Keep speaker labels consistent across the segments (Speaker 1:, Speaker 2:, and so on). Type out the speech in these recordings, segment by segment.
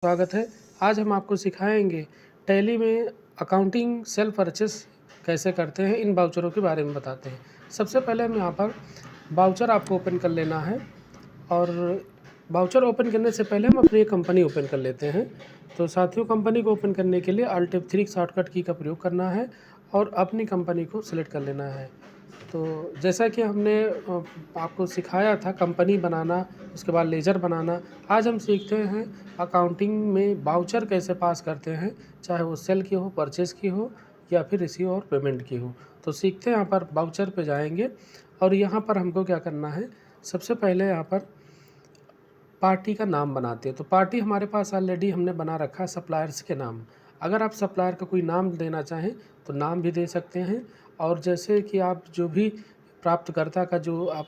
Speaker 1: स्वागत है। आज हम आपको सिखाएंगे टैली में अकाउंटिंग सेल्फ परचेस कैसे करते हैं, इन वाउचरों के बारे में बताते हैं। सबसे पहले हम यहाँ पर वाउचर आपको ओपन कर लेना है और वाउचर ओपन करने से पहले हम अपनी कंपनी ओपन कर लेते हैं। तो साथियों, कंपनी को ओपन करने के लिए Alt F3 शॉर्टकट की का प्रयोग करना है और अपनी कंपनी को सिलेक्ट कर लेना है। तो जैसा कि हमने आपको सिखाया था कंपनी बनाना, उसके बाद लेजर बनाना, आज हम सीखते हैं अकाउंटिंग में वाउचर कैसे पास करते हैं, चाहे वो सेल की हो, परचेज़ की हो या फिर रिसीव और पेमेंट की हो। तो सीखते हैं। यहाँ पर वाउचर पे जाएंगे और यहाँ पर हमको क्या करना है, सबसे पहले यहाँ पर पार्टी का नाम बनाते हैं। तो पार्टी हमारे पास ऑलरेडी हमने बना रखा है सप्लायर्स के नाम। अगर आप सप्लायर का कोई नाम देना चाहें तो नाम भी दे सकते हैं, और जैसे कि आप जो भी प्राप्तकर्ता का जो आप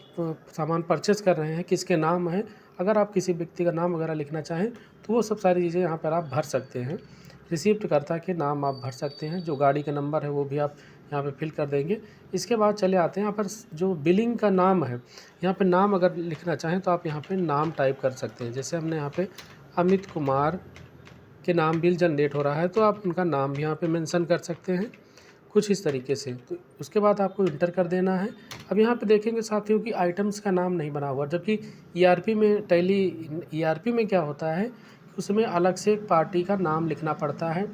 Speaker 1: सामान परचेस कर रहे हैं किसके नाम है, अगर आप किसी व्यक्ति का नाम वगैरह लिखना चाहें तो वो सब सारी चीज़ें यहाँ पर आप भर सकते हैं। रिसिप्टकर्ता के नाम आप भर सकते हैं, जो गाड़ी का नंबर है वो भी आप यहाँ पे फिल कर देंगे। इसके बाद चले आते हैं यहाँ पर जो बिलिंग का नाम है, यहाँ पे नाम अगर लिखना चाहें तो आप यहाँ पे नाम टाइप कर सकते हैं। जैसे हमने यहाँ पे अमित कुमार के नाम बिल जनरेट हो रहा है तो आप उनका नाम भी यहाँ पे मेंशन कर सकते हैं, कुछ इस तरीके से। तो उसके बाद आपको इंटर कर देना है। अब यहाँ पे देखेंगे साथियों कि आइटम्स का नाम नहीं बना हुआ, जबकि ईआरपी में टैली ईआरपी में क्या होता है, उसमें अलग से एक पार्टी का नाम लिखना पड़ता है।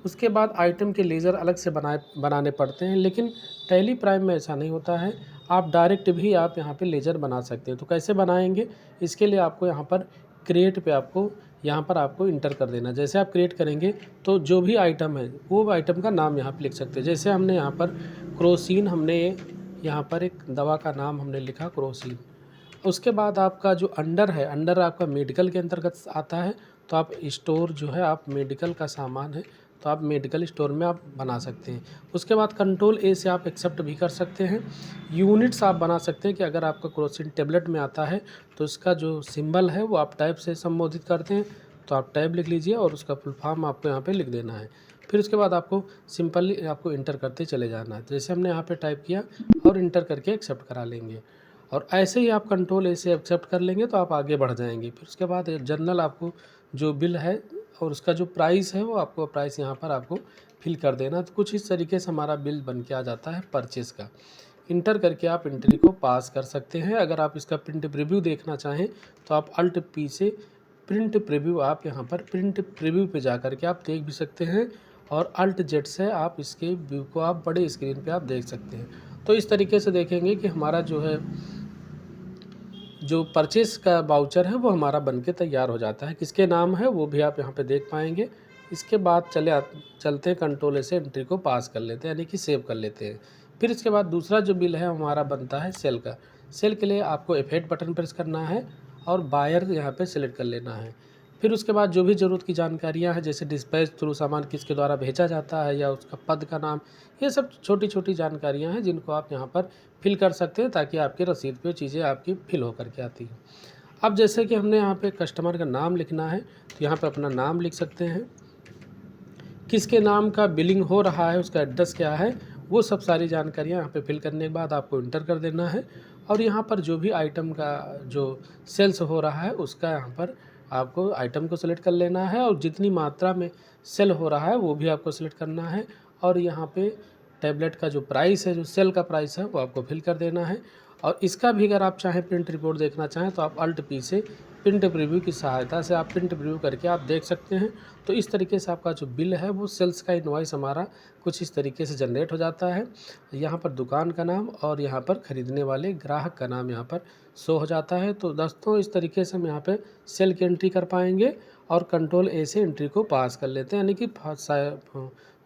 Speaker 1: उसके बाद आइटम के लेज़र अलग से बनाने पड़ते हैं, लेकिन टैली प्राइम में ऐसा नहीं होता है। आप डायरेक्ट भी आप यहाँ पे लेज़र बना सकते हैं। तो कैसे बनाएंगे, इसके लिए आपको यहाँ पर क्रिएट पे आपको इंटर कर देना। जैसे आप क्रिएट करेंगे तो जो भी आइटम है वो आइटम का नाम यहाँ पे लिख सकते हैं। जैसे हमने यहाँ पर क्रोसिन, हमने यहाँ पर एक दवा का नाम हमने लिखा क्रोसिन। उसके बाद आपका जो अंडर है, अंडर आपका मेडिकल के अंतर्गत आता है, तो आप स्टोर जो है आप मेडिकल का सामान है तो आप मेडिकल स्टोर में आप बना सकते हैं। उसके बाद कंट्रोल ए से आप एक्सेप्ट भी कर सकते हैं। यूनिट्स आप बना सकते हैं कि अगर आपका क्रोसिन टेबलेट में आता है तो इसका जो सिंबल है वो आप टैब से संबोधित करते हैं, तो आप टैब लिख लीजिए और उसका फुल फॉर्म आपको यहाँ पे लिख देना है। फिर उसके बाद आपको सिंपली आपको इंटर करते चले जाना है। जैसे हमने यहाँ पे टाइप किया और इंटर करके एक्सेप्ट करा लेंगे, और ऐसे ही आप कंट्रोल ए से एक्सेप्ट कर लेंगे तो आप आगे बढ़ जाएंगे। फिर उसके बाद जनरल आपको जो बिल है और उसका जो प्राइस है वो आपको प्राइस यहाँ पर आपको फिल कर देना। तो कुछ इस तरीके से हमारा बिल बन के आ जाता है परचेज़ का। इंटर करके आप एंट्री को पास कर सकते हैं। अगर आप इसका प्रिंट प्रीव्यू देखना चाहें तो आप अल्ट पी से प्रिंट प्रीव्यू, आप यहाँ पर प्रिंट प्रीव्यू पे जा कर के आप देख भी सकते हैं, और अल्ट जेड से आप इसके व्यू को आप बड़े स्क्रीन पे आप देख सकते हैं। तो इस तरीके से देखेंगे कि हमारा जो है जो परचेस का वाउचर है वो हमारा बनके तैयार हो जाता है। किसके नाम है वो भी आप यहाँ पे देख पाएंगे। इसके बाद चलते हैं कंट्रोल ए से एंट्री को पास कर लेते हैं, यानी कि सेव कर लेते हैं। फिर इसके बाद दूसरा जो बिल है हमारा बनता है सेल का। सेल के लिए आपको F8 बटन प्रेस करना है और बायर यहाँ पे सिलेक्ट कर लेना है। फिर उसके बाद जो भी ज़रूरत की जानकारियाँ हैं, जैसे डिस्पैच थ्रू सामान किसके द्वारा भेजा जाता है या उसका पद का नाम, ये सब छोटी छोटी जानकारियाँ हैं जिनको आप यहाँ पर फिल कर सकते हैं ताकि आपकी रसीद पे चीज़ें आपकी फिल होकर के आती हैं। अब जैसे कि हमने यहाँ पे कस्टमर का नाम लिखना है तो यहाँ पे अपना नाम लिख सकते हैं, किसके नाम का बिलिंग हो रहा है, उसका एड्रेस क्या है, वो सब सारी जानकारियाँ यहाँ पे फिल करने के बाद आपको इंटर कर देना है। और यहाँ पर जो भी आइटम का जो सेल्स हो रहा है उसका यहाँ पर आपको आइटम को सिलेक्ट कर लेना है, और जितनी मात्रा में सेल हो रहा है वो भी आपको सिलेक्ट करना है। और यहाँ पे टैबलेट का जो प्राइस है, जो सेल का प्राइस है वो आपको फिल कर देना है। और इसका भी अगर आप चाहें प्रिंट रिपोर्ट देखना चाहें तो आप अल्ट पी से प्रिंट प्रीव्यू की सहायता से आप प्रिंट प्रीव्यू करके आप देख सकते हैं। तो इस तरीके से आपका जो बिल है वो सेल्स का इनवॉइस हमारा कुछ इस तरीके से जनरेट हो जाता है। यहाँ पर दुकान का नाम और यहाँ पर ख़रीदने वाले ग्राहक का नाम यहाँ पर शो हो जाता है। तो दोस्तों, इस तरीके से हम यहाँ पे सेल की एंट्री कर पाएंगे और कंट्रोल ए से एंट्री को पास कर लेते हैं, यानी कि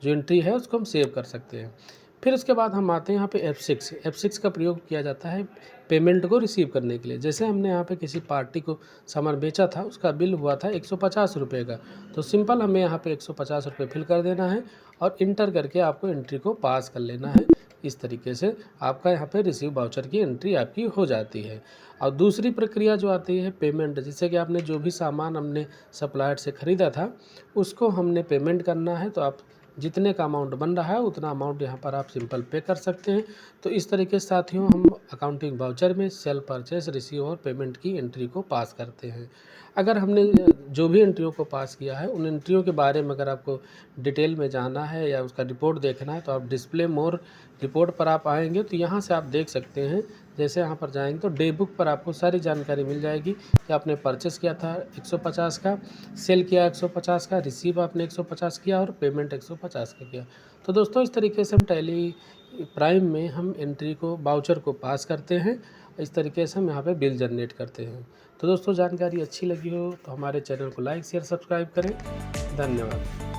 Speaker 1: जो एंट्री है उसको हम सेव कर सकते हैं। फिर उसके बाद हम आते हैं यहाँ पे F6 का प्रयोग किया जाता है पेमेंट को रिसीव करने के लिए। जैसे हमने यहाँ पे किसी पार्टी को सामान बेचा था, उसका बिल हुआ था 150 रुपये का, तो सिंपल हमें यहाँ पे 150 रुपये फिल कर देना है और इंटर करके आपको एंट्री को पास कर लेना है। इस तरीके से आपका यहाँ पे रिसीव वाउचर की एंट्री आपकी हो जाती है। और दूसरी प्रक्रिया जो आती है पेमेंट, जैसे कि आपने जो भी सामान हमने सप्लायर से ख़रीदा था उसको हमने पेमेंट करना है, तो आप जितने का अमाउंट बन रहा है उतना अमाउंट यहाँ पर आप सिंपल पे कर सकते हैं। तो इस तरीके से साथियों हम अकाउंटिंग वाउचर में सेल परचेस, रिसीव और पेमेंट की एंट्री को पास करते हैं। अगर हमने जो भी एंट्रियों को पास किया है उन एंट्रियों के बारे में अगर आपको डिटेल में जानना है या उसका रिपोर्ट देखना है तो आप डिस्प्ले मोर रिपोर्ट पर आप आएंगे तो यहाँ से आप देख सकते हैं। जैसे यहाँ पर जाएंगे तो डे बुक पर आपको सारी जानकारी मिल जाएगी कि आपने परचेस किया था 150 का, सेल किया 150 का, रिसीव आपने 150 किया और पेमेंट 150 का किया। तो दोस्तों इस तरीके से हम टैली प्राइम में हम एंट्री को, वाउचर को पास करते हैं। इस तरीके से हम यहाँ पे बिल जनरेट करते हैं। तो दोस्तों जानकारी अच्छी लगी हो तो हमारे चैनल को लाइक शेयर सब्सक्राइब करें। धन्यवाद।